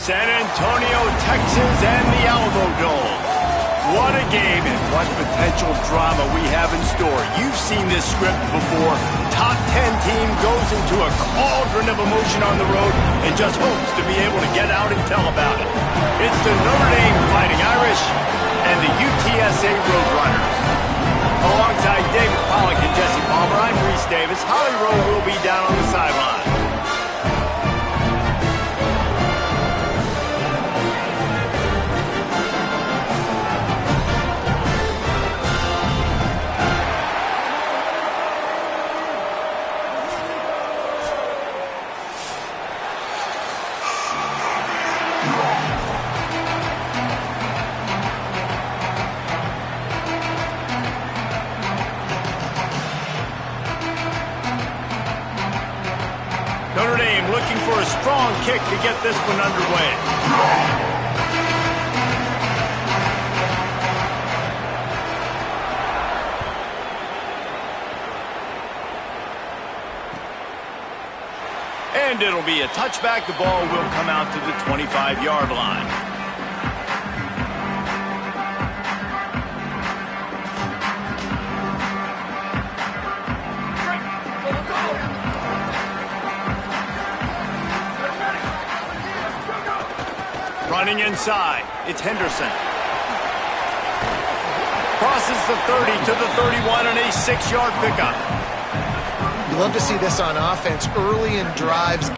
San Antonio, Texas, and the Alamo Dome. What a game and what potential drama we have in store. You've seen this script before. Top 10 team goes into a cauldron of emotion on the road and just hopes to be able to get out and tell about it. It's the Notre Dame Fighting Irish and the UTSA Roadrunners. Alongside David Pollack and Jesse Palmer, I'm Reese Davis. Holly Rowe will be down on the sideline. Notre Dame looking for a strong kick to get this one underway. And it'll be a touchback. The ball will come out to the 25-yard line. Running inside, it's Henderson. Crosses the 30 to the 31 on a 6-yard pickup. You love to see this on offense early in drives.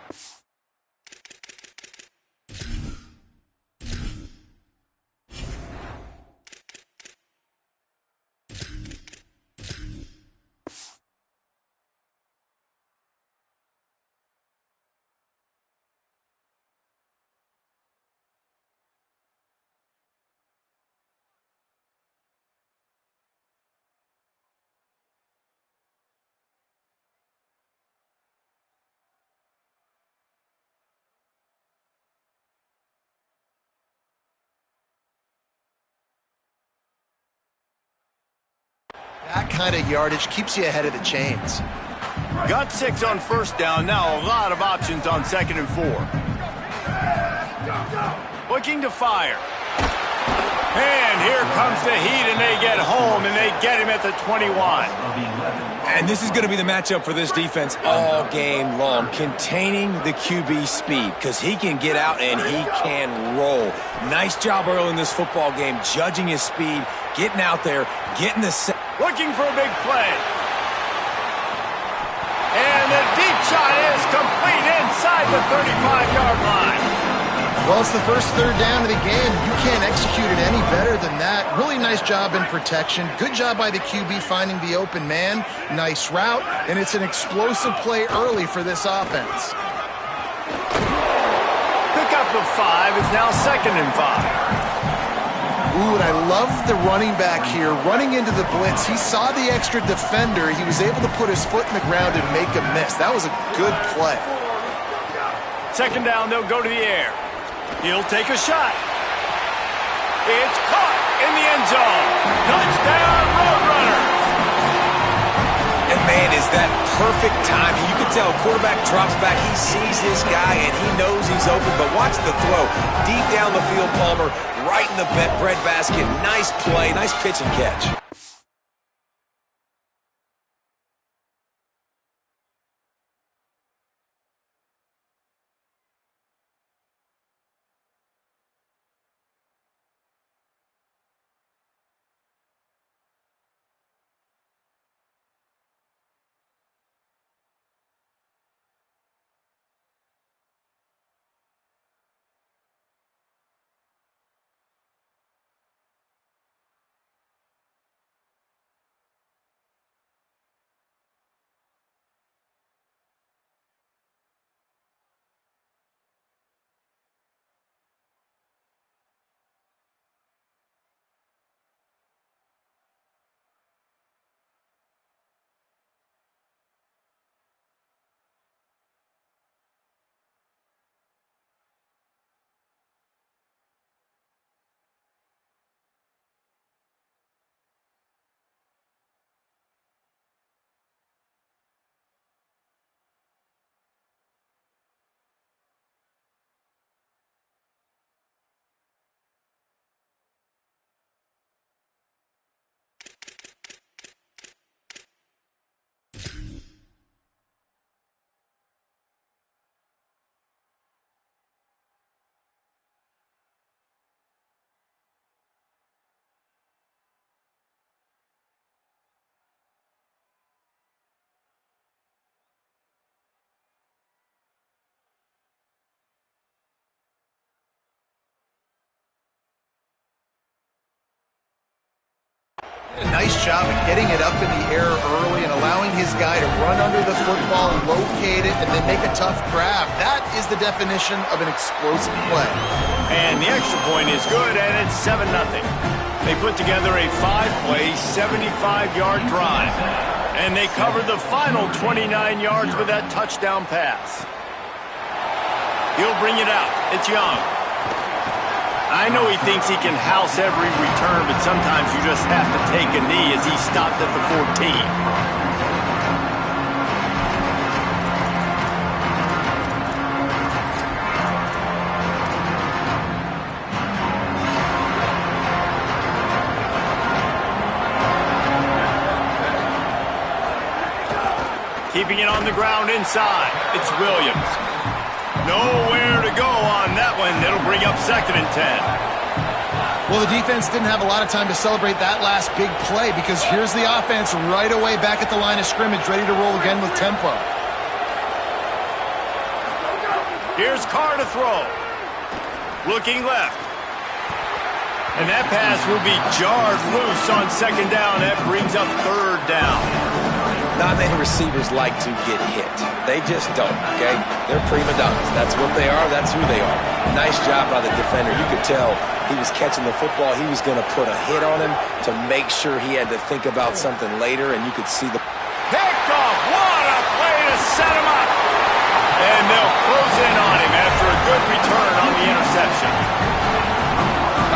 That kind of yardage keeps you ahead of the chains. Got 6 on first down. Now a lot of options on 2nd and 4. Looking to fire. And here comes the heat, and they get home, and they get him at the 21. And this is going to be the matchup for this defense all game long, containing the QB speed, because he can get out and he can roll. Nice job early in this football game, judging his speed, getting out there, getting the set. Looking for a big play. And the deep shot is complete inside the 35-yard line. Well, it's the first third down of the game. You can't execute it any better than that. Really nice job in protection. Good job by the QB finding the open man. Nice route, and it's an explosive play early for this offense. Pickup of 5 is now 2nd and 5. Ooh, and I love the running back here running into the blitz. He saw the extra defender. He was able to put his foot in the ground and make a miss. That was a good play. 2nd down, they'll go to the air. He'll take a shot. It's caught in the end zone. Touchdown, Roadrunners. And man, is that perfect timing. You can tell quarterback drops back. He sees his guy, and he knows he's open. But watch the throw. Deep down the field, Palmer, right in the bread basket. Nice play, nice pitch and catch. Nice job of getting it up in the air early and allowing his guy to run under the football, locate it, and then make a tough grab. That is the definition of an explosive play. And the extra point is good, and it's 7-0. They put together a 5-play, 75-yard drive. And they covered the final 29 yards with that touchdown pass. He'll bring it out. It's Young. I know he thinks he can house every return, but sometimes you just have to take a knee as he stopped at the 14. Keeping it on the ground inside. It's Williams. Nowhere to go on that one. It'll bring up 2nd and 10. Well, the defense didn't have a lot of time to celebrate that last big play because here's the offense right away back at the line of scrimmage, ready to roll again with tempo. Here's Carr to throw. Looking left. And that pass will be jarred loose on 2nd down. That brings up 3rd down. Not many receivers like to get hit. They just don't, okay? They're prima donnas. That's what they are. That's who they are. Nice job by the defender. You could tell he was catching the football. He was going to put a hit on him to make sure he had to think about something later, and you could see the picked off. What a play to set him up. And they'll close in on him after a good return on the interception.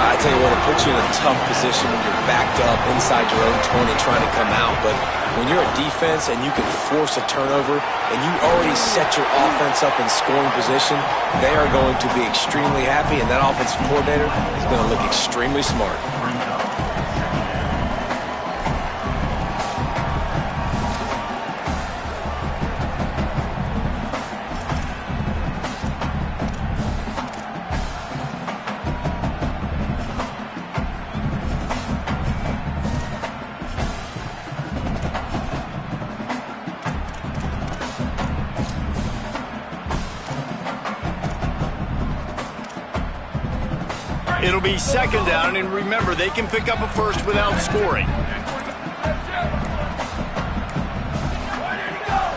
I tell you what, it puts you in a tough position when you're backed up inside your own 20 trying to come out. But when you're a defense and you can force a turnover and you already set your offense up in scoring position, they are going to be extremely happy, and that offensive coordinator is going to look extremely smart. It'll be 2nd down, and remember, they can pick up a first without scoring.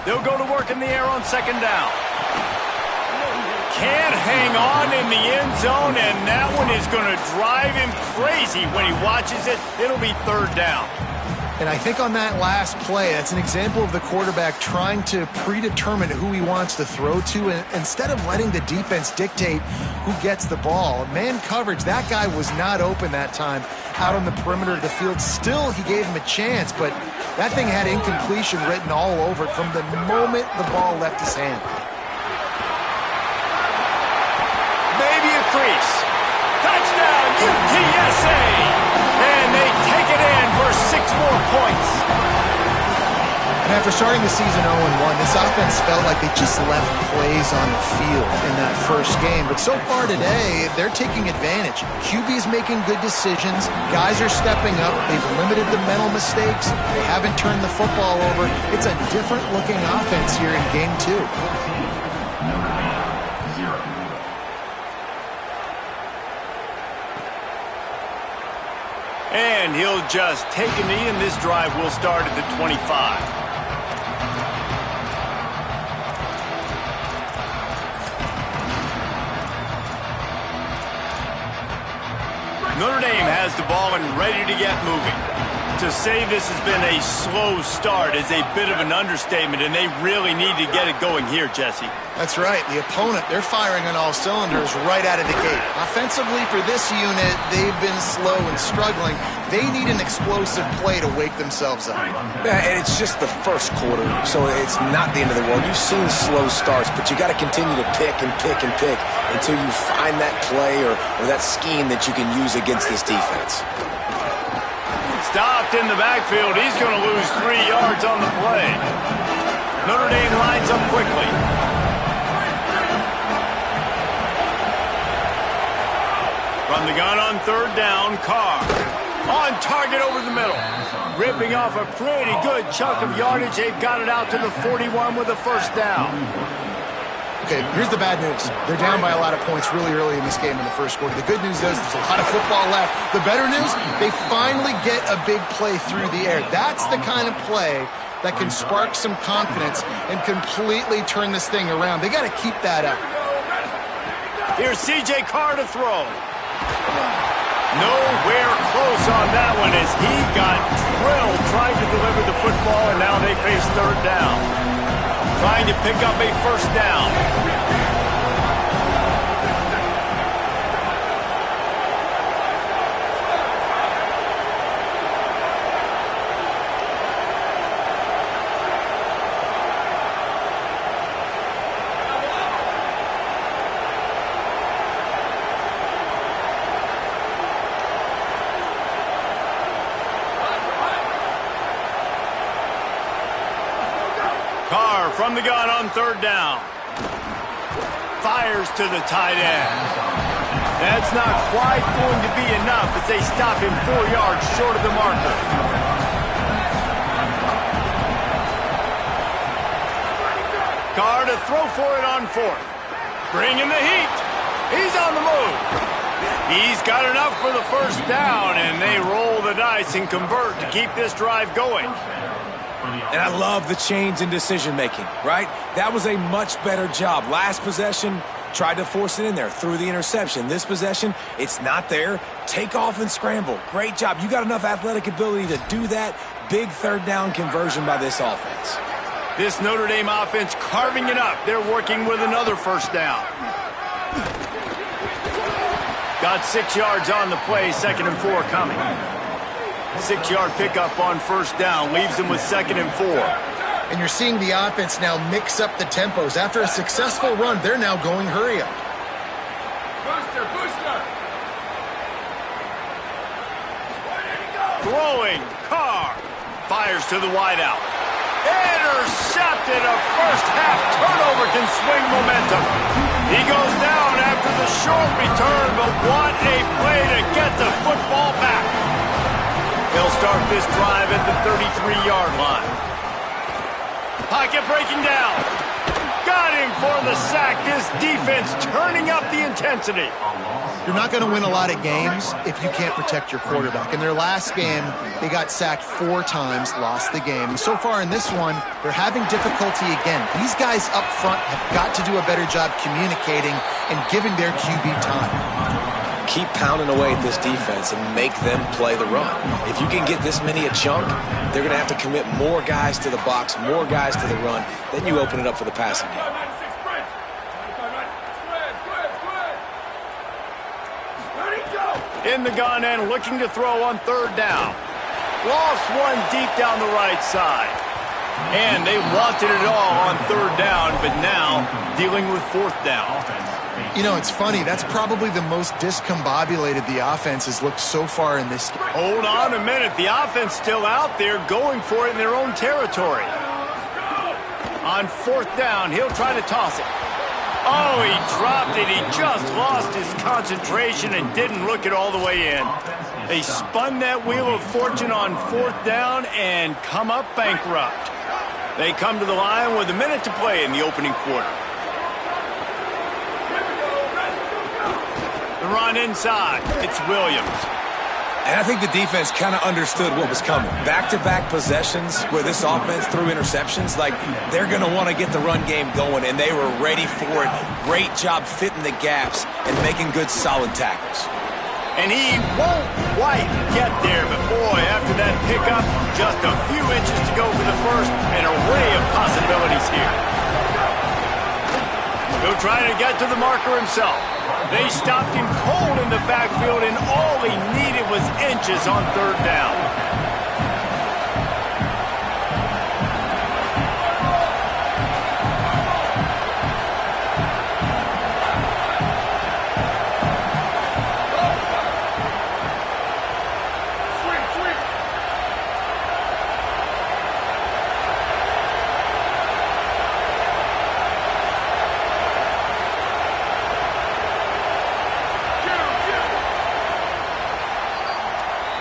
They'll go to work in the air on 2nd down. Can't hang on in the end zone, and that one is going to drive him crazy when he watches it. It'll be 3rd down. And I think on that last play, that's an example of the quarterback trying to predetermine who he wants to throw to, and instead of letting the defense dictate who gets the ball. Man coverage, that guy was not open that time out on the perimeter of the field. Still, he gave him a chance, but that thing had incompletion written all over it from the moment the ball left his hand. Maybe a crease. Touchdown, UTSA! And they take it in for 6 more points. And after starting the season 0-1, this offense felt like they just left plays on the field in that first game. But so far today, they're taking advantage. QB's making good decisions. Guys are stepping up. They've limited the mental mistakes. They haven't turned the football over. It's a different-looking offense here in Game 2. And he'll just take a knee, and this drive will start at the 25. Notre Dame has the ball and ready to get moving. To say this has been a slow start is a bit of an understatement, and they really need to get it going here, Jesse. That's right. The opponent, they're firing on all cylinders right out of the gate. Offensively for this unit, they've been slow and struggling. They need an explosive play to wake themselves up. Yeah, and it's just the first quarter, so it's not the end of the world. You've seen slow starts, but you got to continue to pick and pick and pick until you find that play or that scheme that you can use against this defense. Stopped in the backfield. He's going to lose 3 yards on the play. Notre Dame lines up quickly. From the gun on 3rd down, Carr. On target over the middle. Ripping off a pretty good chunk of yardage. They've got it out to the 41 with a 1st down. Okay, here's the bad news. They're down by a lot of points really early in this game in the first quarter. The good news is there's a lot of football left. The better news, they finally get a big play through the air. That's the kind of play that can spark some confidence and completely turn this thing around. They got to keep that up. Here's C.J. Carr to throw. Nowhere close on that one as he got drilled trying to deliver the football, and now they face third down. Trying to pick up a first down. From the gun on third down. Fires to the tight end. That's not quite going to be enough as they stop him 4 yards short of the marker. Carr to throw for it on fourth. Bringing the heat. He's on the move. He's got enough for the first down, and they roll the dice and convert to keep this drive going. And I love the change in decision-making, right? That was a much better job. Last possession, tried to force it in there, threw the interception. This possession, it's not there. Take off and scramble. Great job. You got enough athletic ability to do that. Big third down conversion by this offense. This Notre Dame offense carving it up. They're working with another first down. Got 6 yards on the play, 2nd and 4 coming. 6-yard pickup on first down, leaves them with 2nd and 4. And you're seeing the offense now mix up the tempos. After a successful run, they're now going hurry up. Booster, booster. Throwing, Carr. Fires to the wideout. Intercepted. A first-half turnover can swing momentum. He goes down after the short return, but what a play to get the football back. They'll start this drive at the 33-yard line. Pocket breaking down. Got him for the sack. This defense turning up the intensity. You're not going to win a lot of games if you can't protect your quarterback. In their last game, they got sacked 4 times, lost the game. And so far in this one, they're having difficulty again. These guys up front have got to do a better job communicating and giving their QB time. Keep pounding away at this defense and make them play the run. If you can get this many a chunk, they're going to have to commit more guys to the box, more guys to the run. Then you open it up for the passing game. In the gun and looking to throw on third down. Lost one deep down the right side. And they wanted it all on third down, but now dealing with fourth down. You know, it's funny. That's probably the most discombobulated the offense has looked so far in this game. Hold on a minute. The offense still out there going for it in their own territory. On fourth down, he'll try to toss it. Oh, he dropped it. He just lost his concentration and didn't look it all the way in. They spun that wheel of fortune on fourth down and come up bankrupt. They come to the line with a minute to play in the opening quarter. The run inside. It's Williams. And I think the defense kind of understood what was coming. Back-to-back possessions where this offense threw interceptions, like they're going to want to get the run game going, and they were ready for it. Great job fitting the gaps and making good, solid tackles. And he won't quite get there, but boy, after that pickup, just a few inches to go for the first, an array of possibilities here. He'll try to get to the marker himself. They stopped him cold in the backfield, and all he needed was inches on third down.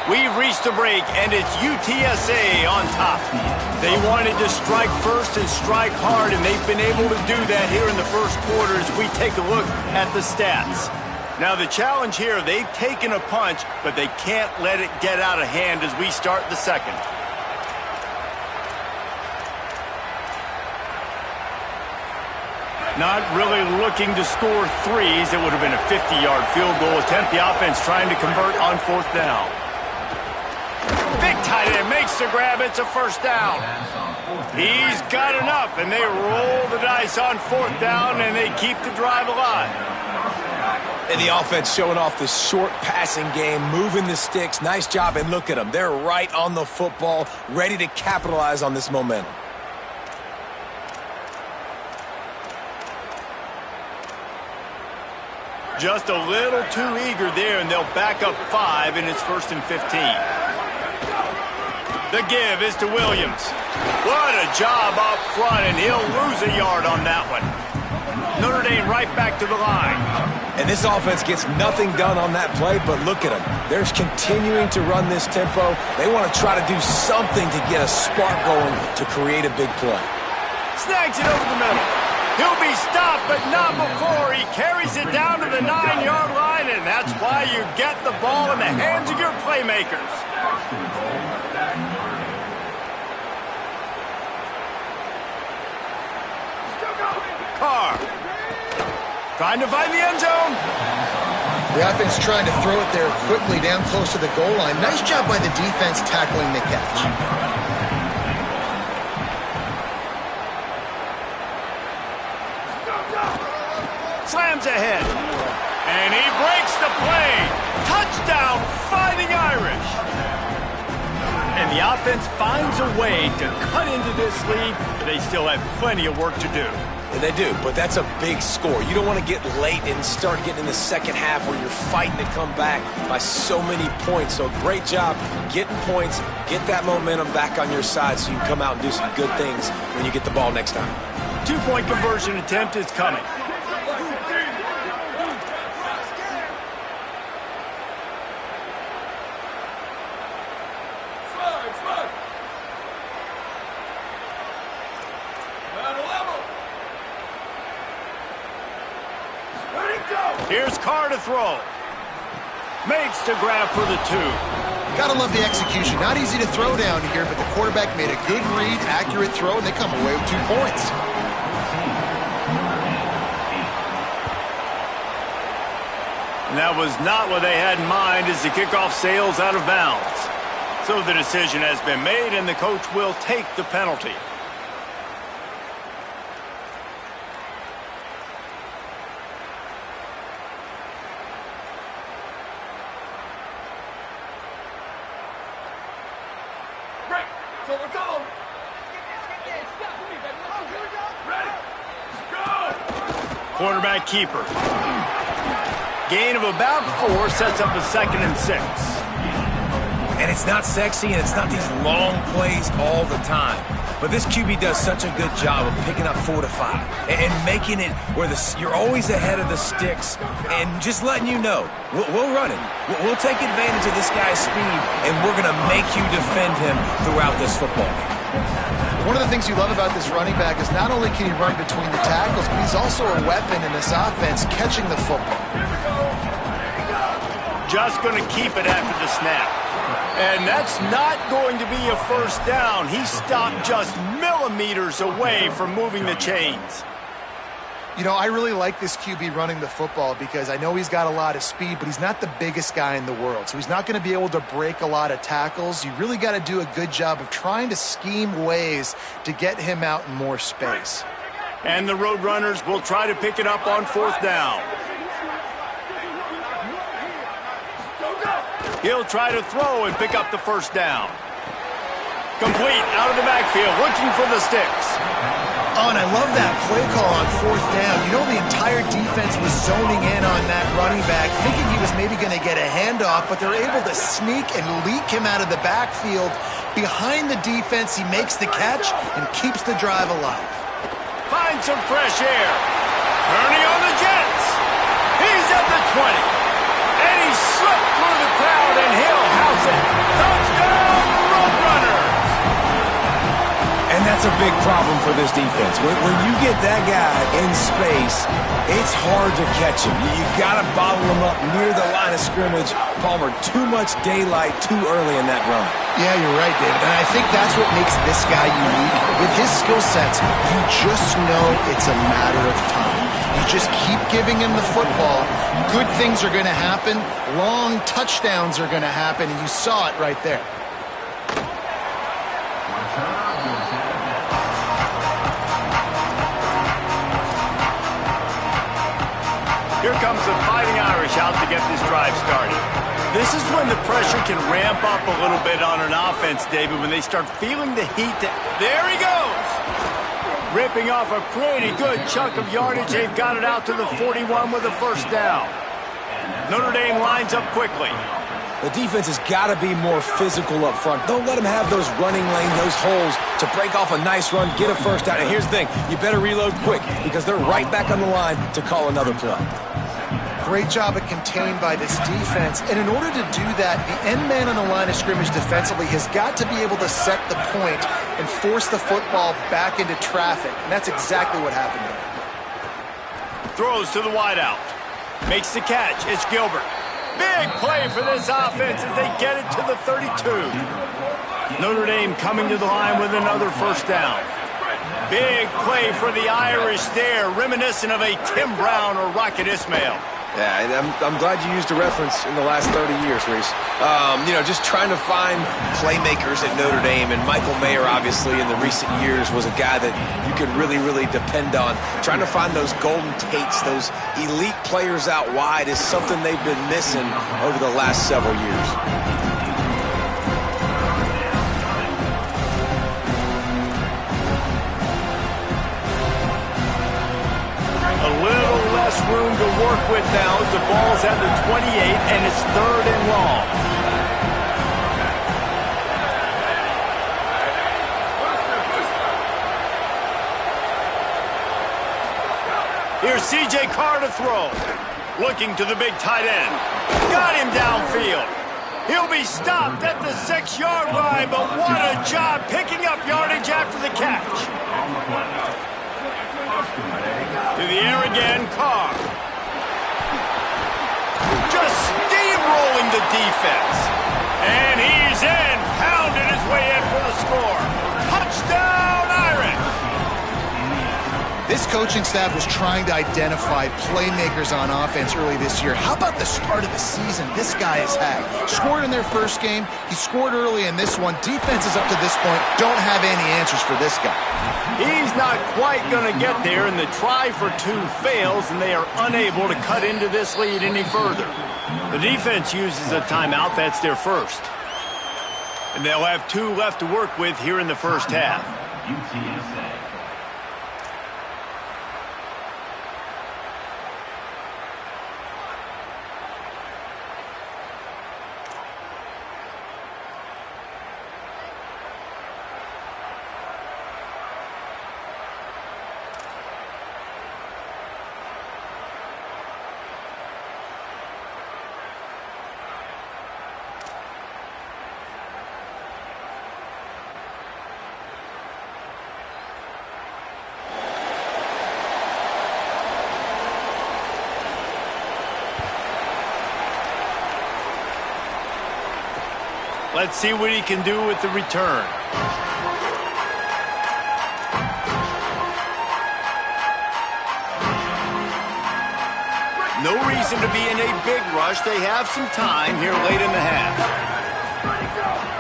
We've reached the break, and it's UTSA on top. They wanted to strike first and strike hard, and they've been able to do that here in the first quarter as we take a look at the stats. Now, the challenge here, they've taken a punch, but they can't let it get out of hand as we start the second. Not really looking to score threes. It would have been a 50-yard field goal attempt. The offense trying to convert on fourth down. Big tight end makes the grab. It's a first down. He's got enough, and they roll the dice on fourth down, and they keep the drive alive. And the offense showing off the short passing game, moving the sticks. Nice job, and look at them. They're right on the football, ready to capitalize on this momentum. Just a little too eager there, and they'll back up 5, and it's 1st and 15. The give is to Williams. What a job up front, and he'll lose a yard on that one. Notre Dame right back to the line. And this offense gets nothing done on that play, but look at them. They're continuing to run this tempo. They want to try to do something to get a spark going to create a big play. Snags it over the middle. He'll be stopped, but not before. He carries it down to the 9-yard line, and that's why you get the ball in the hands of your playmakers. Carr trying to find the end zone. The offense trying to throw it there quickly down close to the goal line. Nice job by the defense tackling the catch. Slams ahead, and he breaks the play. Touchdown, Fighting Irish. And the offense finds a way to cut into this lead, but they still have plenty of work to do. And they do, but that's a big score. You don't want to get late and start getting in the second half where you're fighting to come back by so many points. So great job getting points, get that momentum back on your side so you can come out and do some good things when you get the ball next time. 2-point conversion attempt is coming. Here's Carr to throw. Makes the grab for the 2. Gotta love the execution. Not easy to throw down here, but the quarterback made a good read, accurate throw, and they come away with 2 points. And that was not what they had in mind as the kickoff sails out of bounds. So the decision has been made, and the coach will take the penalty. Quarterback keeper. Gain of about 4 sets up a 2nd and 6. And it's not sexy, and it's not these long plays all the time. But this QB does such a good job of picking up 4 to 5 and making it where you're always ahead of the sticks and just letting you know, we'll run it. We'll take advantage of this guy's speed, and we're going to make you defend him throughout this football game. One of the things you love about this running back is not only can he run between the tackles, but he's also a weapon in this offense catching the football. Just going to keep it after the snap. And that's not going to be a first down. He stopped just millimeters away from moving the chains. You know, I really like this QB running the football because I know he's got a lot of speed, but he's not the biggest guy in the world. So he's not going to be able to break a lot of tackles. You really got to do a good job of trying to scheme ways to get him out in more space. And the Roadrunners will try to pick it up on 4th down. He'll try to throw and pick up the first down. Complete out of the backfield, looking for the sticks. Oh, and I love that play call on 4th down. You know, the entire defense was zoning in on that running back, thinking he was maybe going to get a handoff, but they're able to sneak and leak him out of the backfield. Behind the defense, he makes the catch and keeps the drive alive. Finds some fresh air. Turning on the Jets. He's at the 20. And he slipped through the crowd, and he'll house it. Touchdown, Roadrunners! And that's a big problem for this defense. When you get that guy in space, it's hard to catch him. You got to bottle him up near the line of scrimmage. Palmer, too much daylight too early in that run. Yeah, you're right, David. And I think that's what makes this guy unique. With his skill sets, you just know it's a matter of time. You just keep giving him the football. Good things are going to happen. Long touchdowns are going to happen, and you saw it right there. Here comes the Fighting Irish out to get this drive started. This is when the pressure can ramp up a little bit on an offense, David, when they start feeling the heat. There he goes! Ripping off a pretty good chunk of yardage. They've got it out to the 41 with a first down. Notre Dame lines up quickly. The defense has got to be more physical up front. Don't let them have those running lanes, those holes to break off a nice run, get a first down. And here's the thing, you better reload quick because they're right back on the line to call another play. Great job of contained by this defense. And in order to do that, the end man on the line of scrimmage defensively has got to be able to set the point and force the football back into traffic. And that's exactly what happened there. Throws to the wideout. Makes the catch. It's Gilbert. Big play for this offense as they get it to the 32. Notre Dame coming to the line with another first down. Big play for the Irish there, reminiscent of a Tim Brown or Rocket Ismail. Yeah, and I'm glad you used a reference in the last 30 years, Reese. Just trying to find playmakers at Notre Dame, and Michael Mayer, obviously, in the recent years, was a guy that you could really, really depend on. Trying to find those golden Tates, those elite players out wide is something they've been missing over the last several years. Room to work with now as the ball's at the 28 and it's 3rd and long. Here's C.J. Carr to throw. Looking to the big tight end. Got him downfield. He'll be stopped at the 6-yard line, but what a job picking up yardage after the catch. To the air again, Carr. Just steamrolling the defense. And he's in, pounding his way in for the score. Touchdown, Irish! This coaching staff was trying to identify playmakers on offense early this year. How about the start of the season this guy has had? Scored in their first game. He scored early in this one. Defenses up to this point don't have any answers for this guy. He's not quite going to get there, and the try for 2 fails, and they are unable to cut into this lead any further. The defense uses a timeout. That's their first. And they'll have 2 left to work with here in the first half. UTSA. Let's see what he can do with the return. No reason to be in a big rush. They have some time here late in the half.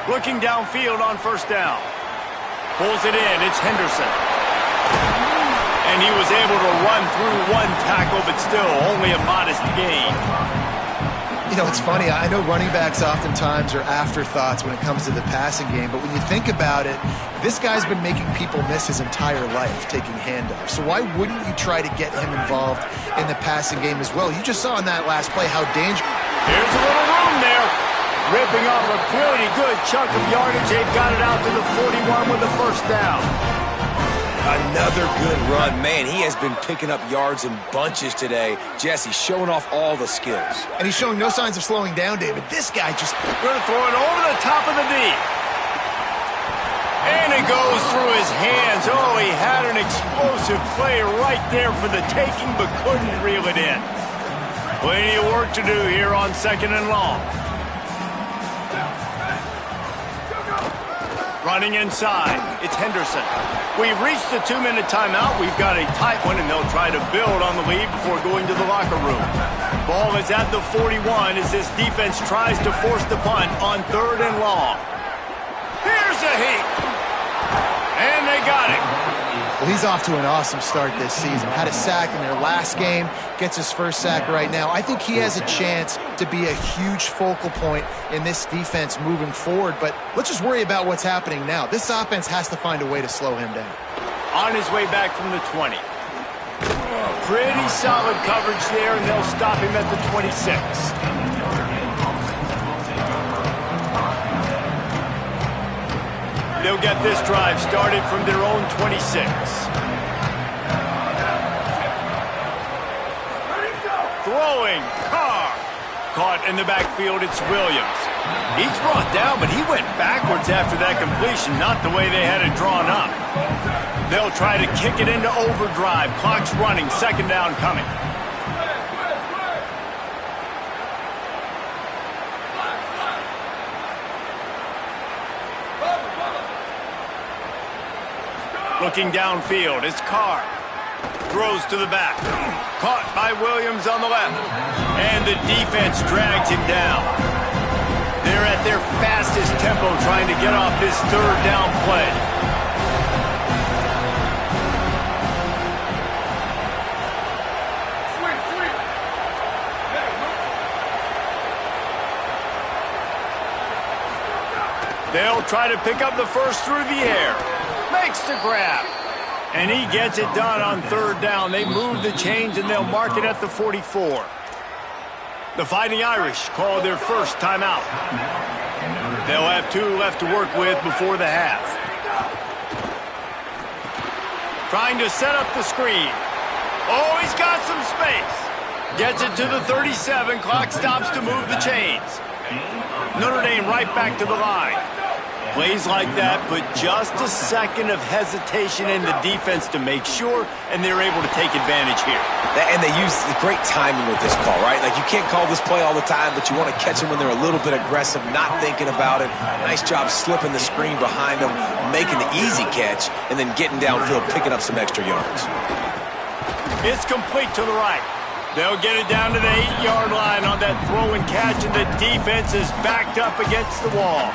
Looking downfield on first down. Pulls it in. It's Henderson. And he was able to run through 1 tackle, but still only a modest gain. You know, it's funny. I know running backs oftentimes are afterthoughts when it comes to the passing game, but when you think about it, this guy's been making people miss his entire life taking handoffs. So why wouldn't you try to get him involved in the passing game as well? You just saw in that last play how dangerous. Here's a little room there. Ripping off a pretty good chunk of yardage. They've got it out to the 41 with the first down. Another good run. Man, he has been picking up yards in bunches today. Jesse showing off all the skills. And he's showing no signs of slowing down, David. This guy just... Going to throw it over the top of the knee. And it goes through his hands. Oh, he had an explosive play right there for the taking, but couldn't reel it in. Plenty of work to do here on 2nd and long. Running inside, it's Henderson. We've reached the 2-minute timeout. We've got a tight one, and they'll try to build on the lead before going to the locker room. Ball is at the 41 as this defense tries to force the punt on 3rd and long. Here's a heat. And they got it. Well, he's off to an awesome start this season. Had a sack in their last game, gets his first sack right now. I think he has a chance to be a huge focal point in this defense moving forward, but let's just worry about what's happening now. This offense has to find a way to slow him down. On his way back from the 20. Pretty solid coverage there, and they'll stop him at the 26. They'll get this drive started from their own 26. Throwing, Carr. Caught in the backfield, it's Williams. He's brought down, but he went backwards after that completion, not the way they had it drawn up. They'll try to kick it into overdrive. Clock's running, 2nd down coming. Looking downfield, it's Carr. Throws to the back. Caught by Williams on the left. And the defense drags him down. They're at their fastest tempo trying to get off this 3rd down play. They'll try to pick up the first through the air. Makes the grab. And he gets it done on 3rd down. They move the chains, and they'll mark it at the 44. The Fighting Irish call their first timeout. They'll have 2 left to work with before the half. Trying to set up the screen. Oh, he's got some space. Gets it to the 37. Clock stops to move the chains. Notre Dame right back to the line. Plays like that, but just a second of hesitation in the defense to make sure, and they're able to take advantage here. And they use the great timing with this call, right? Like, you can't call this play all the time, but you want to catch them when they're a little bit aggressive, not thinking about it. Nice job slipping the screen behind them, making the easy catch, and then getting downfield, picking up some extra yards. It's complete to the right. They'll get it down to the 8-yard line on that throw and catch, and the defense is backed up against the wall.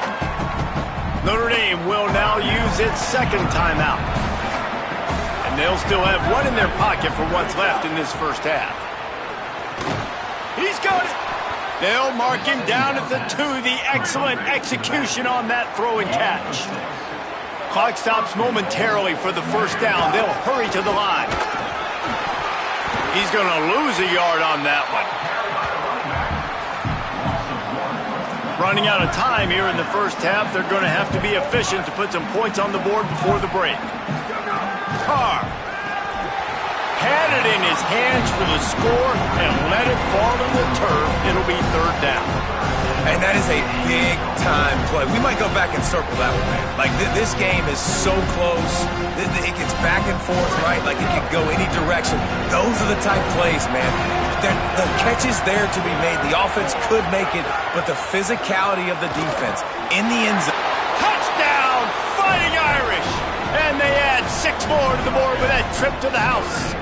Notre Dame will now use its 2nd timeout. And they'll still have 1 in their pocket for what's left in this first half. He's got it. They'll mark him down at the 2. The excellent execution on that throw and catch. Clock stops momentarily for the first down. They'll hurry to the line. He's going to lose a yard on that one. Running out of time here in the first half. They're going to have to be efficient to put some points on the board before the break. Carr had it in his hands for the score and let it fall to the turf. It'll be 3rd down. And that is a big-time play. We might go back and circle that one, man. Like, this game is so close. It gets back and forth, right? Like, it can go any direction. Those are the type plays, man. The catch is there to be made. The offense could make it, but the physicality of the defense in the end zone. Touchdown, Fighting Irish! And they add 6 more to the board with that trip to the house.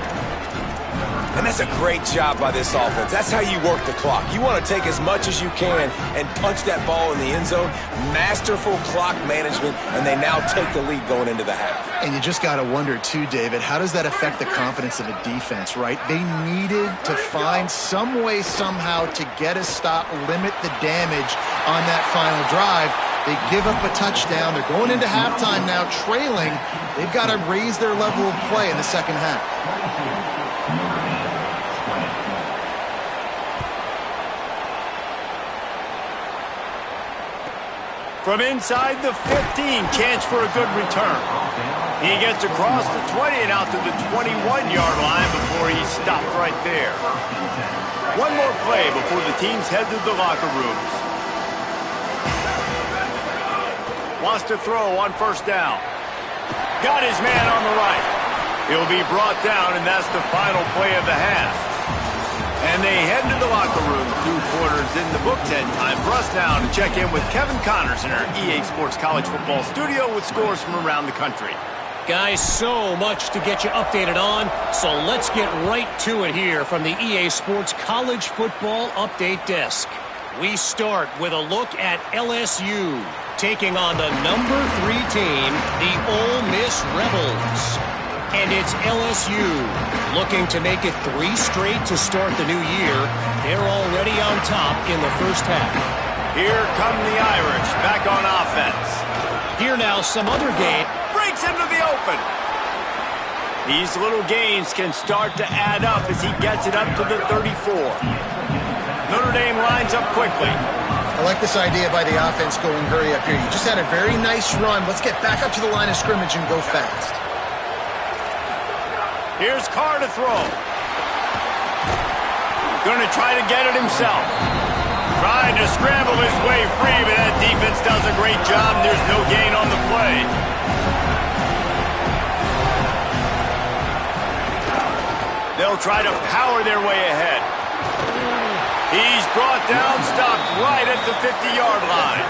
And that's a great job by this offense. That's how you work the clock. You want to take as much as you can and punch that ball in the end zone. Masterful clock management, and they now take the lead going into the half. And you just got to wonder, too, David, how does that affect the confidence of a defense, right? They needed to find some way, somehow, to get a stop, limit the damage on that final drive. They give up a touchdown. They're going into halftime now, trailing. They've got to raise their level of play in the second half. From inside the 15, chance for a good return. He gets across the 20 and out to the 21-yard line before he's stopped right there. One more play before the teams head to the locker rooms. Wants to throw on first down. Got his man on the right. He'll be brought down, and that's the final play of the half. And they head to the locker room. 2 quarters in the book. 10 time for us now to check in with Kevin Connors in our EA Sports College Football studio with scores from around the country. Guys, so much to get you updated on, so let's get right to it here from the EA Sports College Football Update Desk. We start with a look at LSU taking on the number 3 team, the Ole Miss Rebels. And it's LSU looking to make it 3 straight to start the new year. They're already on top in the first half. Here come the Irish back on offense. Here now some other game. Breaks into the open. These little gains can start to add up as he gets it up to the 34. Notre Dame lines up quickly. I like this idea by the offense going hurry up here. You just had a very nice run. Let's get back up to the line of scrimmage and go fast. Here's Carr to throw. Going to try to get it himself. Trying to scramble his way free, but that defense does a great job. There's no gain on the play. They'll try to power their way ahead. He's brought down, stopped right at the 50-yard line.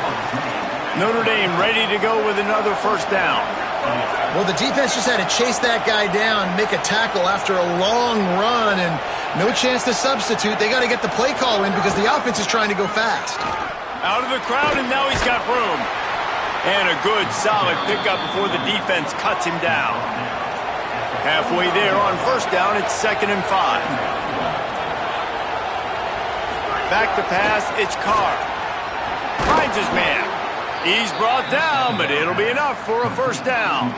Notre Dame ready to go with another first down. Well, the defense just had to chase that guy down, make a tackle after a long run, and no chance to substitute. They got to get the play call in because the offense is trying to go fast. Out of the crowd, and now he's got room. And a good, solid pickup before the defense cuts him down. Halfway there on first down, it's 2nd and 5. Back to pass, it's Carr. Finds his man. He's brought down, but it'll be enough for a first down.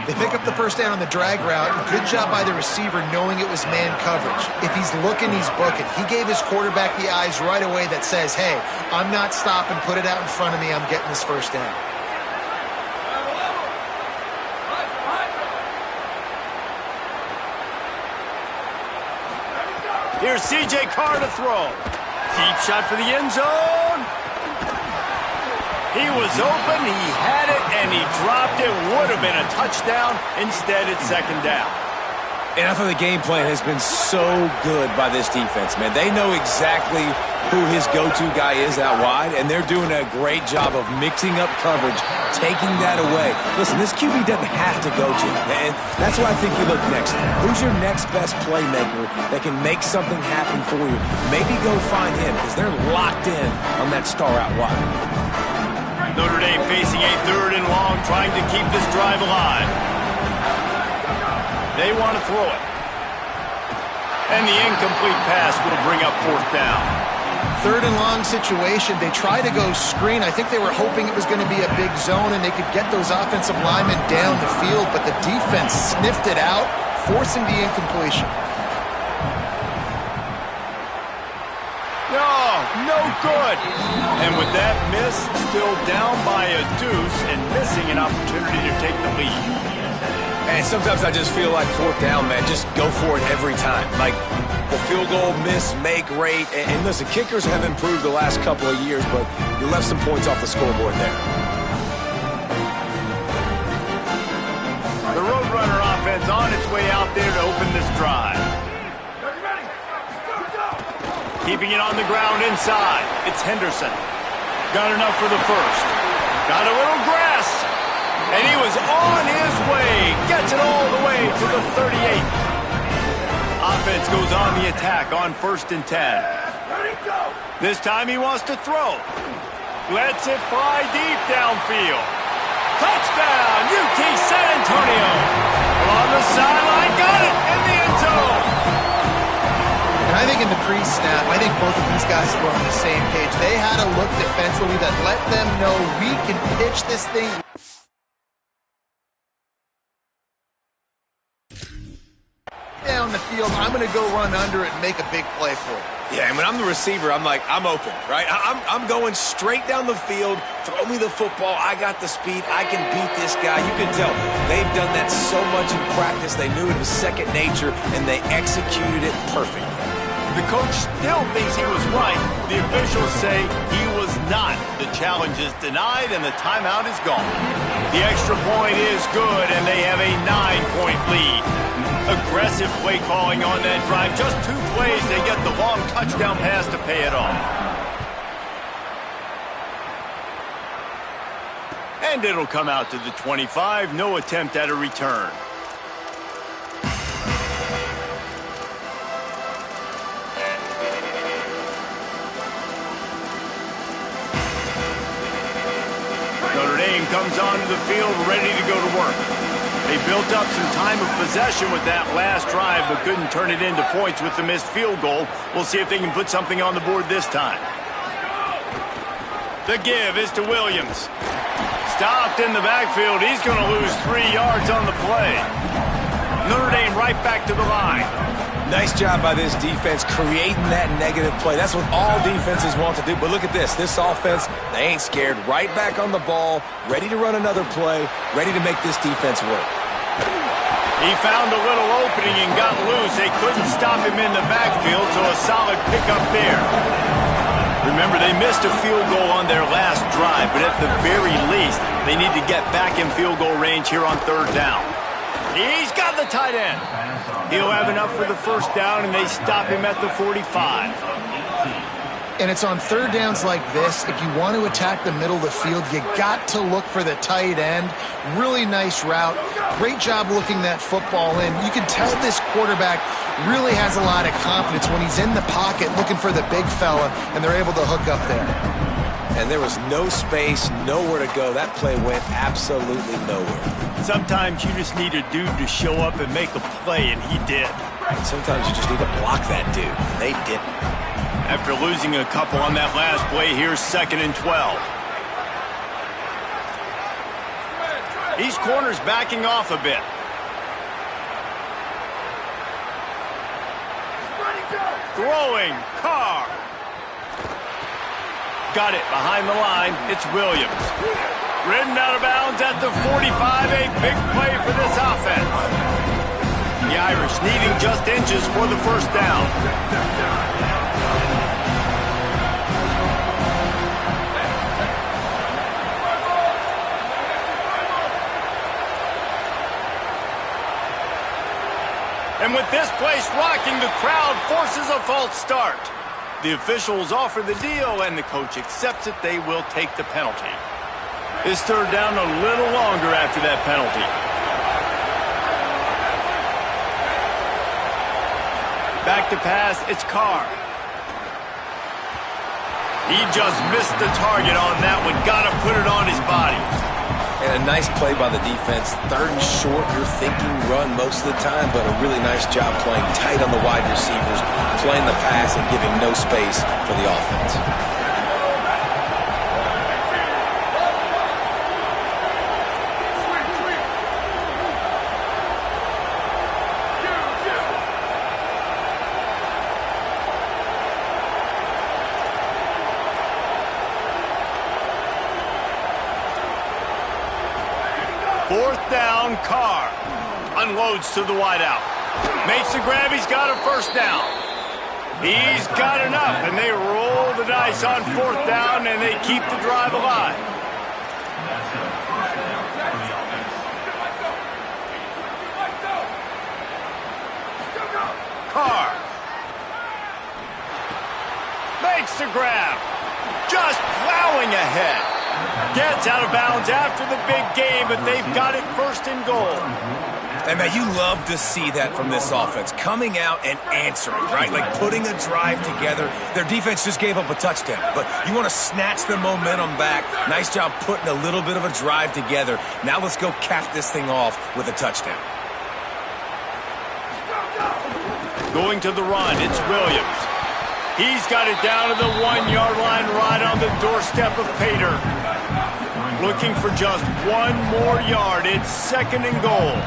They pick up the first down on the drag route. Good job by the receiver knowing it was man coverage. If he's looking, he's booking. He gave his quarterback the eyes right away that says, hey, I'm not stopping, put it out in front of me, I'm getting this first down. Here's C.J. Carr to throw. Deep shot for the end zone. He was open, he had it, and he dropped it. Would have been a touchdown. Instead, it's 2nd down. And I thought the game plan has been so good by this defense, man. They know exactly who his go-to guy is out wide, and they're doing a great job of mixing up coverage, taking that away. Listen, this QB doesn't have to go to, and that's why I think you look next. Who's your next best playmaker that can make something happen for you? Maybe go find him, because they're locked in on that star out wide. Notre Dame facing a 3rd and long, trying to keep this drive alive. They want to throw it. And the incomplete pass will bring up 4th down. 3rd and long situation. They try to go screen. I think they were hoping it was going to be a big zone and they could get those offensive linemen down the field, but the defense sniffed it out, forcing the incompletion. No good. And with that miss, still down by a deuce and missing an opportunity to take the lead. And sometimes I just feel like 4th down, man, just go for it every time. Like the field goal miss, make rate. And listen, kickers have improved the last couple of years, but you left some points off the scoreboard there. The Roadrunner offense on its way out there to open this drive. Keeping it on the ground inside. It's Henderson. Got enough for the first. Got a little grass. And he was on his way. Gets it all the way to the 38. Offense goes on the attack on 1st and 10. This time he wants to throw. Lets it fly deep downfield. Touchdown, UT San Antonio. On the sideline, got it in the end zone. And I think in the pre-snap, I think both of these guys were on the same page. They had a look defensively that let them know we can pitch this thing. Down the field, I'm going to go run under it and make a big play for it. Yeah, and when I'm the receiver, I'm like, I'm open, right? I'm going straight down the field. Throw me the football. I got the speed. I can beat this guy. You can tell they've done that so much in practice. They knew it was second nature, and they executed it perfectly. The coach still thinks he was right. The officials say he was not. The challenge is denied, and the timeout is gone. The extra point is good, and they have a 9-point lead. Aggressive play calling on that drive. Just 2 plays, they get the long touchdown pass to pay it off. And it'll come out to the 25. No attempt at a return. Notre Dame comes onto the field ready to go to work. They built up some time of possession with that last drive, but couldn't turn it into points with the missed field goal. We'll see if they can put something on the board this time. The give is to Williams. Stopped in the backfield. He's going to lose 3 yards on the play. Notre Dame right back to the line. Nice job by this defense creating that negative play. That's what all defenses want to do. But look at this. This offense, they ain't scared. Right back on the ball, ready to run another play, ready to make this defense work. He found a little opening and got loose. They couldn't stop him in the backfield, so a solid pickup there. Remember, they missed a field goal on their last drive, but at the very least, they need to get back in field goal range here on 3rd down. He's got the tight end. He'll have enough for the first down, and they stop him at the 45. And it's on 3rd downs like this. If you want to attack the middle of the field, you got to look for the tight end. Really nice route. Great job looking that football in. You can tell this quarterback really has a lot of confidence when he's in the pocket looking for the big fella, and they're able to hook up there. And there was no space, nowhere to go. That play went absolutely nowhere. Sometimes you just need a dude to show up and make a play, and he did. And sometimes you just need to block that dude. They didn't. After losing a couple on that last play, here's 2nd and 12. These corners backing off a bit. Throwing, Carr. Got it behind the line. It's Williams. Ridden out of bounds at the 45. A big play for this offense. The Irish needing just inches for the first down. And with this place rocking, the crowd forces a false start. The officials offer the deal, and the coach accepts it. They will take the penalty. This 3rd down a little longer after that penalty. Back to pass, it's Carr. He just missed the target on that one. Got to put it on his body. And a nice play by the defense. 3rd and short, you're thinking run most of the time, but a really nice job playing tight on the wide receivers, playing the pass and giving no space for the offense. Fourth down, Carr. Unloads to the wideout. Makes the grab, he's got a first down. He's got enough, and they roll the dice on 4th down, and they keep the drive alive. Carr. Makes the grab. Just plowing ahead. Gets out of bounds after the big game, but they've got it 1st and goal. And, man, you love to see that from this offense. Coming out and answering, right? Like putting a drive together. Their defense just gave up a touchdown, but you want to snatch the momentum back. Nice job putting a little bit of a drive together. Now let's go cap this thing off with a touchdown. Going to the run, it's Williams. He's got it down to the 1-yard line right on the doorstep of Pater. Looking for just 1 more yard. It's 2nd and goal.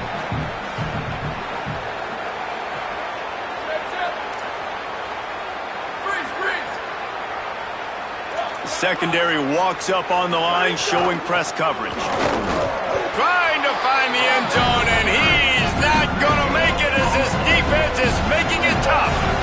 secondary walks up on the line, showing press coverage. Trying to find the end zone, and he's not going to make it as this defense is making it tough.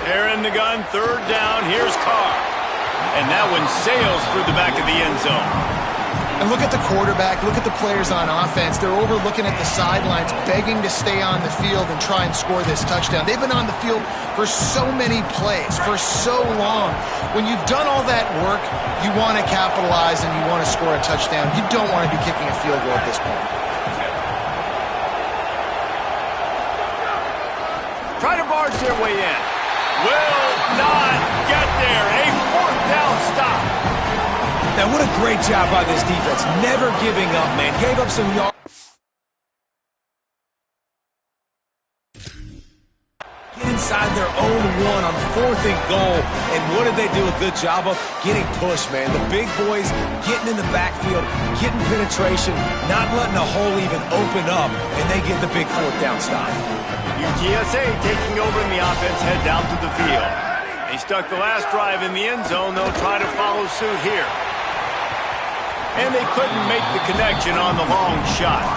They're in the gun, third down, here's Carr. And that one sails through the back of the end zone. And look at the quarterback, look at the players on offense. They're overlooking at the sidelines, begging to stay on the field and try and score this touchdown. They've been on the field for so many plays, for so long. When you've done all that work, you want to capitalize and you want to score a touchdown. You don't want to be kicking a field goal at this point. Try to barge their way in. Will not get there. A fourth down stop. Now, what a great job by this defense. Never giving up, man. Gave up some yards. Get inside their own one on 4th and goal. And what did they do a good job of? Getting pushed, man. The big boys getting in the backfield, getting penetration, not letting a hole even open up, and they get the big 4th down stop. UTSA taking over in the offense, head down to the field. They stuck the last drive in the end zone. They'll try to follow suit here. And they couldn't make the connection on the long shot.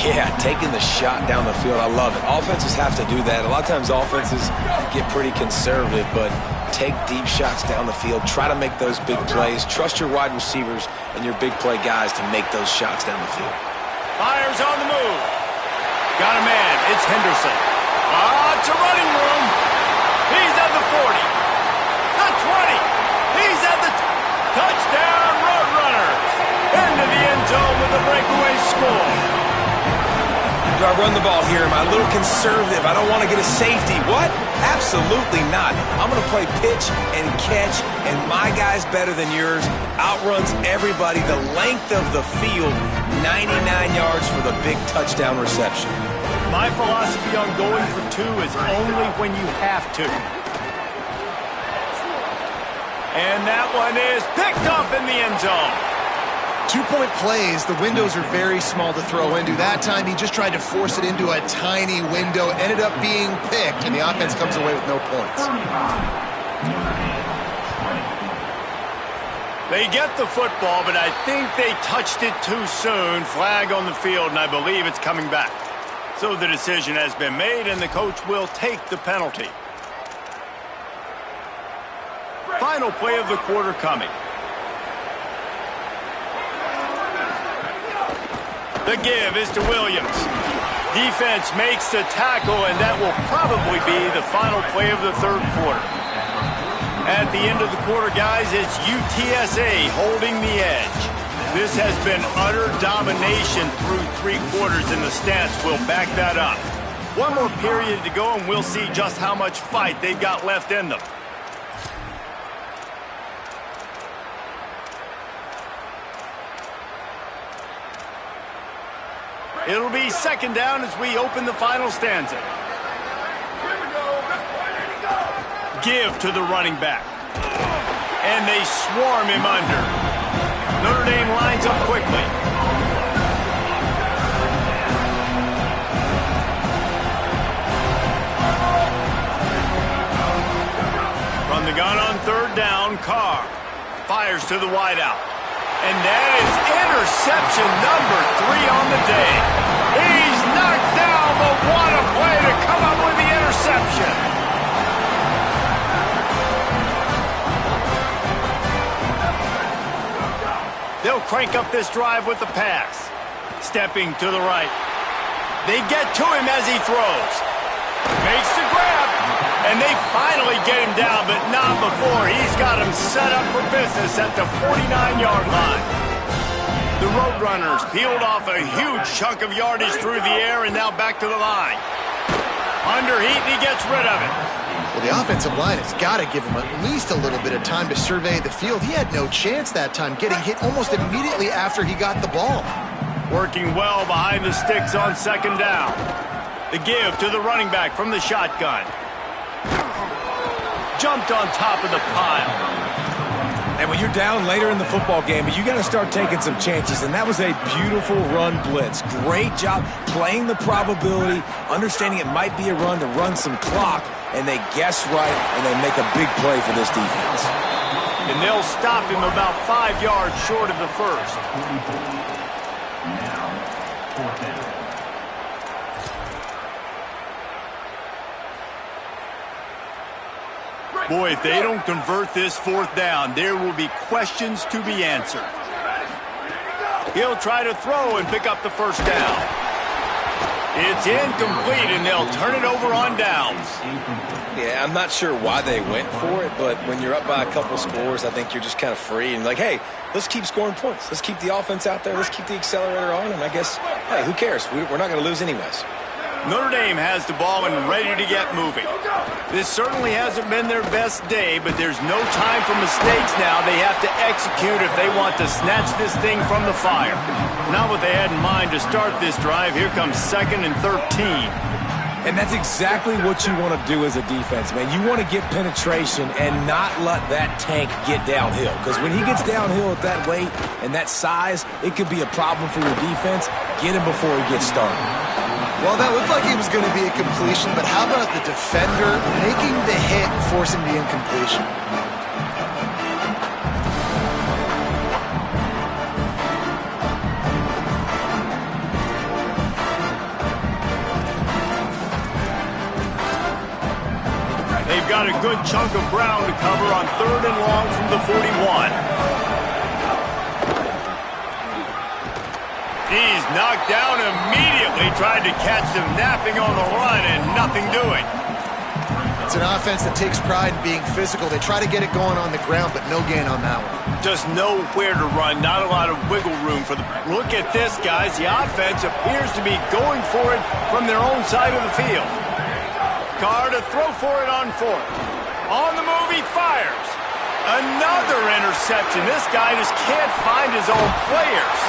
Yeah, taking the shot down the field, I love it. Offenses have to do that. A lot of times offenses get pretty conservative, but take deep shots down the field. Try to make those big plays. Trust your wide receivers and your big play guys to make those shots down the field. Fires on the move. Got a man. It's Henderson. It's a running room. He's at the 40. The 20. He's at the touchdown. Roadrunners. Into the end zone with a breakaway score. Do I run the ball here? Am I a little conservative? I don't want to get a safety. What? Absolutely not. I'm going to play pitch and catch, and my guy's better than yours. Outruns everybody the length of the field. 99 yards for the big touchdown reception. My philosophy on going for 2 is only when you have to. And that one is picked off in the end zone. 2-point plays, the windows are very small to throw into. That time, he just tried to force it into a tiny window, ended up being picked, and the offense comes away with no points. They get the football, but I think they touched it too soon. Flag on the field, and I believe it's coming back. So the decision has been made, and the coach will take the penalty. Final play of the quarter coming. The give is to Williams. Defense makes the tackle, and that will probably be the final play of the third quarter. At the end of the quarter, guys, it's UTSA holding the edge. This has been utter domination through 3 quarters, and the stats will back that up. One more period to go, and we'll see just how much fight they've got left in them. It'll be second down as we open the final stanza. Give to the running back. And they swarm him under. Notre Dame lines up quickly. From the gun on third down, Carr fires to the wideout. And that is interception number 3 on the day. He's knocked down, but what a play to come up with the interception. They'll crank up this drive with the pass. Stepping to the right. They get to him as he throws. Makes the grab. And they finally get him down, but not before. He's got him set up for business at the 49-yard line. The Roadrunners peeled off a huge chunk of yardage through the air and now back to the line. Under heat, and he gets rid of it. Well, the offensive line has got to give him at least a little bit of time to survey the field. He had no chance that time, getting hit almost immediately after he got the ball. Working well behind the sticks on second down. The give to the running back from the shotgun. Jumped on top of the pile. And when you're down later in the football game, you got to start taking some chances, and that was a beautiful run blitz. Great job playing the probability, understanding it might be a run to run some clock, and they guess right, and they make a big play for this defense. And they'll stop him about 5 yards short of the first. Boy, if they don't convert this fourth down, there will be questions to be answered. He'll try to throw and pick up the first down. It's incomplete, and they'll turn it over on downs. Yeah, I'm not sure why they went for it, but when you're up by a couple scores, I think you're just kind of free and like, hey, let's keep scoring points. Let's keep the offense out there. Let's keep the accelerator on, and I guess, hey, who cares? We're not going to lose anyways. Notre Dame has the ball and ready to get moving. This certainly hasn't been their best day, but there's no time for mistakes now. They have to execute if they want to snatch this thing from the fire. Not what they had in mind to start this drive. Here comes 2nd and 13. And that's exactly what you want to do as a defense, man. You want to get penetration and not let that tank get downhill. Because when he gets downhill at that weight and that size, it could be a problem for your defense. Get him before he gets started. Well, that looked like it was going to be a completion, but how about the defender making the hit, forcing the incompletion? They've got a good chunk of ground to cover on 3rd and long from the 41. He's knocked down immediately, tried to catch them napping on the run and nothing doing. It's an offense that takes pride in being physical. They try to get it going on the ground, but no gain on that one. Just nowhere to run, not a lot of wiggle room for them. Look at this, guys. The offense appears to be going for it from their own side of the field. Carr to throw for it on 4th. On the move, he fires. Another interception. This guy just can't find his own players.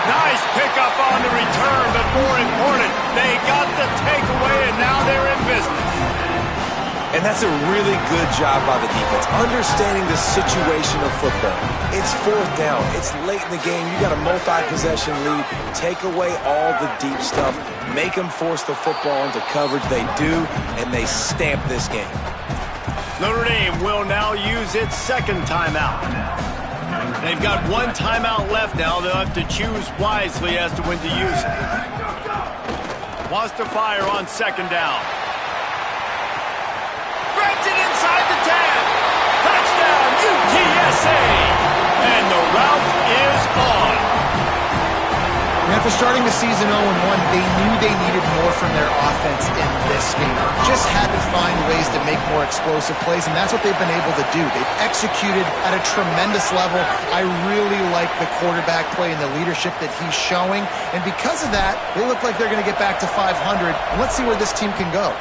Nice pickup on the return, but more important, they got the takeaway, and now they're in business. And that's a really good job by the defense, understanding the situation of football. It's 4th down. It's late in the game. You got a multi-possession lead. Take away all the deep stuff. Make them force the football into coverage. They do, and they stamp this game. Notre Dame will now use its 2nd timeout. They've got 1 timeout left now. They'll have to choose wisely as to when to use it. Wants to fire on 2nd down. Grabs it inside the 10. Touchdown, UTSA. And the route is on. After starting the season 0-1, they knew they needed more from their offense in this game. Just had to find ways to make more explosive plays, and that's what they've been able to do. They've executed at a tremendous level. I really like the quarterback play and the leadership that he's showing, and because of that, they look like they're going to get back to 500, and let's see where this team can go.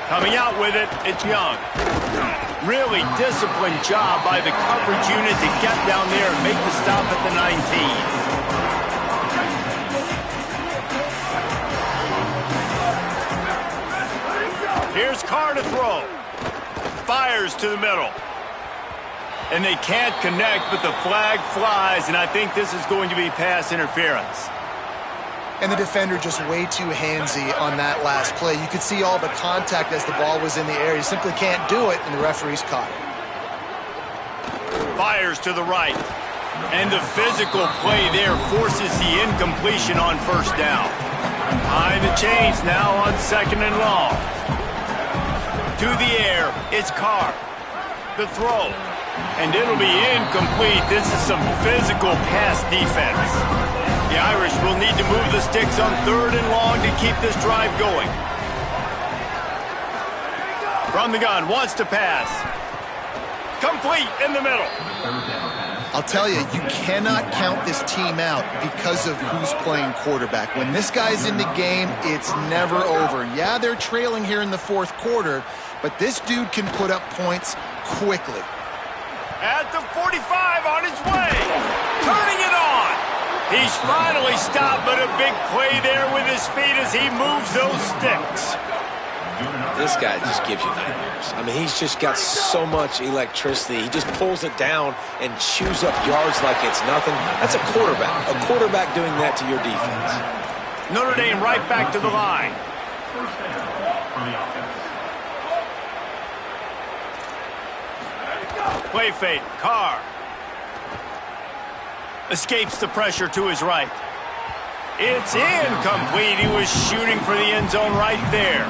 Coming out with it, it's Young. Really disciplined job by the coverage unit to get down there and make the stop at the 19. Here's Carr to throw. Fires to the middle. And they can't connect, but the flag flies, and I think this is going to be pass interference. And the defender just way too handsy on that last play. You could see all the contact as the ball was in the air. You simply can't do it, and the referee's caught it. Fires to the right. And the physical play there forces the incompletion on 1st down. Behind the chains now on 2nd and long. To the air, it's Carr. The throw. And it'll be incomplete. This is some physical pass defense. The Irish will need to move the sticks on 3rd and long to keep this drive going. From the gun, wants to pass. Complete in the middle. I'll tell you, you cannot count this team out because of who's playing quarterback. When this guy's in the game, it's never over. Yeah, they're trailing here in the 4th quarter, but this dude can put up points quickly. At the 45 on his way. Turning it on. He's finally stopped, but a big play there with his feet as he moves those sticks. This guy just gives you nightmares. I mean, he's just got so much electricity. He just pulls it down and chews up yards like it's nothing. That's a quarterback. A quarterback doing that to your defense. Notre Dame right back to the line. Play fake. Carr. Escapes the pressure to his right. It's incomplete. He was shooting for the end zone right there.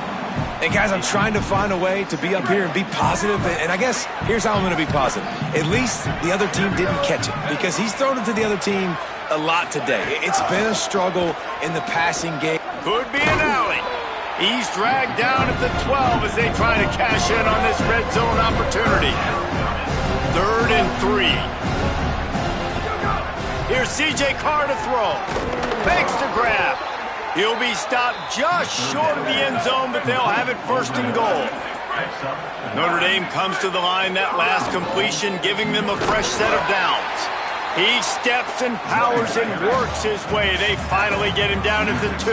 And guys, I'm trying to find a way to be up here and be positive. And I guess here's how I'm going to be positive. At least the other team didn't catch it because he's thrown it to the other team a lot today. It's been a struggle in the passing game. Could be an alley. He's dragged down at the 12 as they try to cash in on this red zone opportunity. 3rd and 3. Here's C.J. Carr to throw. Fakes to grab. He'll be stopped just short of the end zone, but they'll have it 1st and goal. Notre Dame comes to the line that last completion, giving them a fresh set of downs. He steps and powers and works his way. They finally get him down at the 2.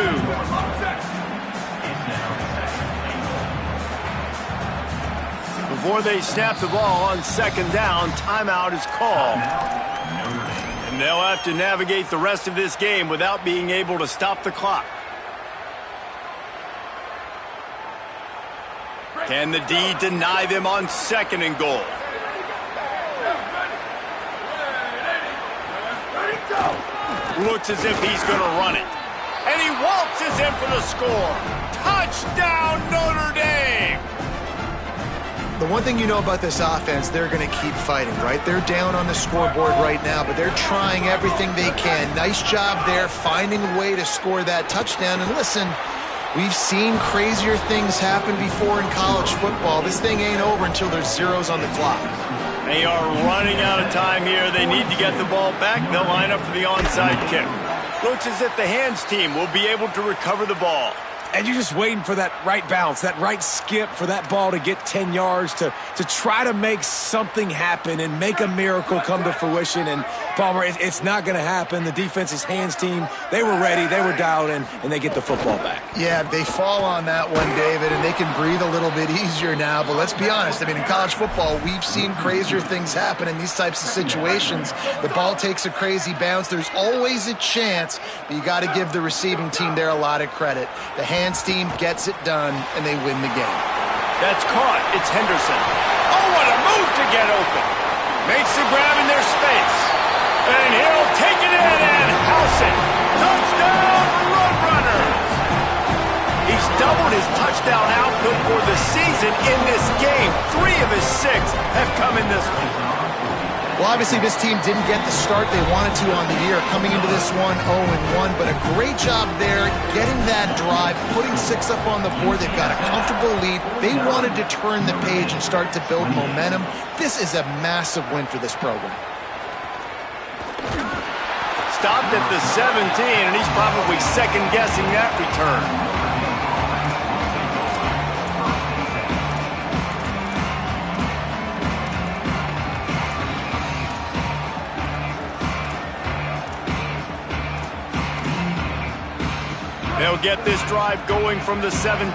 Before they snap the ball on 2nd down, timeout is called. And they'll have to navigate the rest of this game without being able to stop the clock. Can the D deny them on 2nd and goal? Looks as if he's going to run it. And he waltzes in for the score. Touchdown, Notre Dame! The one thing you know about this offense, they're going to keep fighting, right? They're down on the scoreboard right now, but they're trying everything they can. Nice job there, finding a way to score that touchdown. And listen, we've seen crazier things happen before in college football. This thing ain't over until there's zeros on the clock. They are running out of time here. They need to get the ball back. They'll line up for the onside kick. Looks as if the hands team will be able to recover the ball. And you're just waiting for that right bounce, that right skip for that ball to get 10 yards to try to make something happen and make a miracle come to fruition. And, Palmer, it's not going to happen. The defense's hands team, they were ready, they were dialed in, and they get the football back. Yeah, they fall on that one, David, and they can breathe a little bit easier now. But let's be honest, I mean, in college football, we've seen crazier things happen in these types of situations. The ball takes a crazy bounce. There's always a chance, but you got to give the receiving team there a lot of credit. The hands team gets it done, and they win the game. That's caught. It's Henderson. Oh, what a move to get open. Makes the grab in their space. And he'll take it in and house it. Touchdown, Roadrunners! He's doubled his touchdown output for the season in this game. 3 of his 6 have come in this one. Well, obviously, this team didn't get the start they wanted to on the year, coming into this one 0-1, but a great job there getting that drive, putting 6 up on the board. They've got a comfortable lead. They wanted to turn the page and start to build momentum. This is a massive win for this program. Stopped at the 17, and he's probably second-guessing that return. They'll get this drive going from the 17.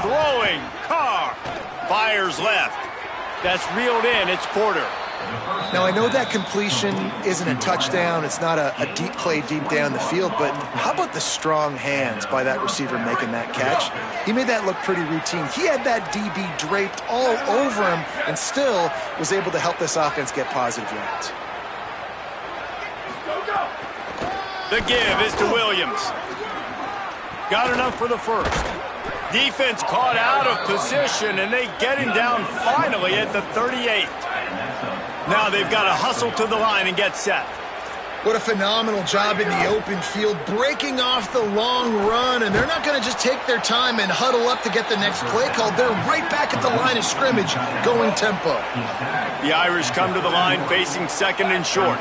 Throwing, Carr, fires left. That's reeled in, it's Porter. Now, I know that completion isn't a touchdown. It's not a deep play deep down the field, but how about the strong hands by that receiver making that catch? He made that look pretty routine. He had that DB draped all over him and still was able to help this offense get positive yards. The give is to Williams. Got enough for the first. Defense caught out of position, and they get him down finally at the 38. Now they've got to hustle to the line and get set. What a phenomenal job in the open field, breaking off the long run, and they're not going to just take their time and huddle up to get the next play called. They're right back at the line of scrimmage, going tempo. The Irish come to the line facing 2nd and short.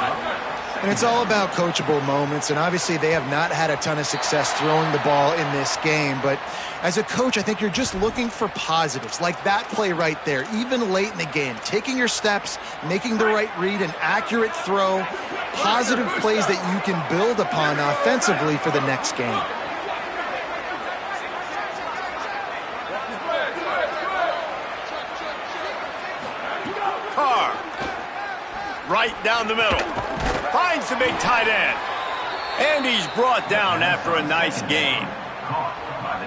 And it's all about coachable moments, and obviously they have not had a ton of success throwing the ball in this game, but as a coach, I think you're just looking for positives, like that play right there, even late in the game, taking your steps, making the right read, an accurate throw, positive plays that you can build upon offensively for the next game. Right down the middle. Finds the big tight end. And he's brought down after a nice gain.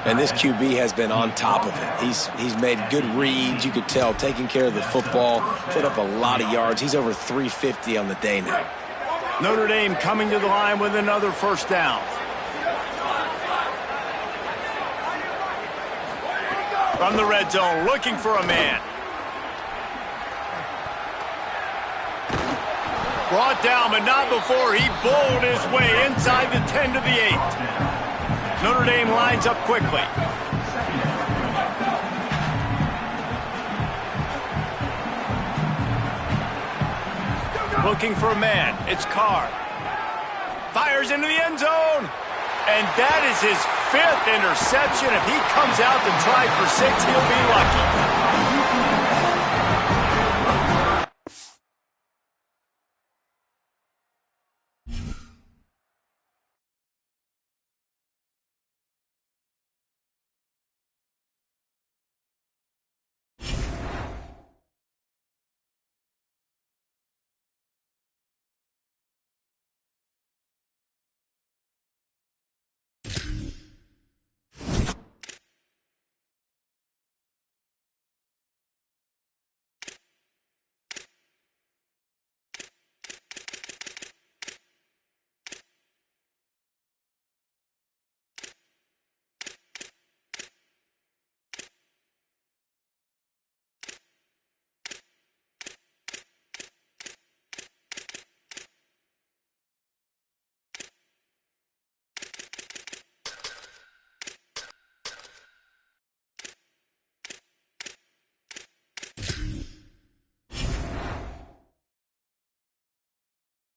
And this QB has been on top of it. He's made good reads. You could tell, taking care of the football, put up a lot of yards. He's over 350 on the day now. Notre Dame coming to the line with another first down. From the red zone, looking for a man. Brought down, but not before he bowled his way inside the 10 to the 8. Notre Dame lines up quickly. Looking for a man. It's Carr. Fires into the end zone. And that is his 5th interception. If he comes out to try for 6, he'll be lucky.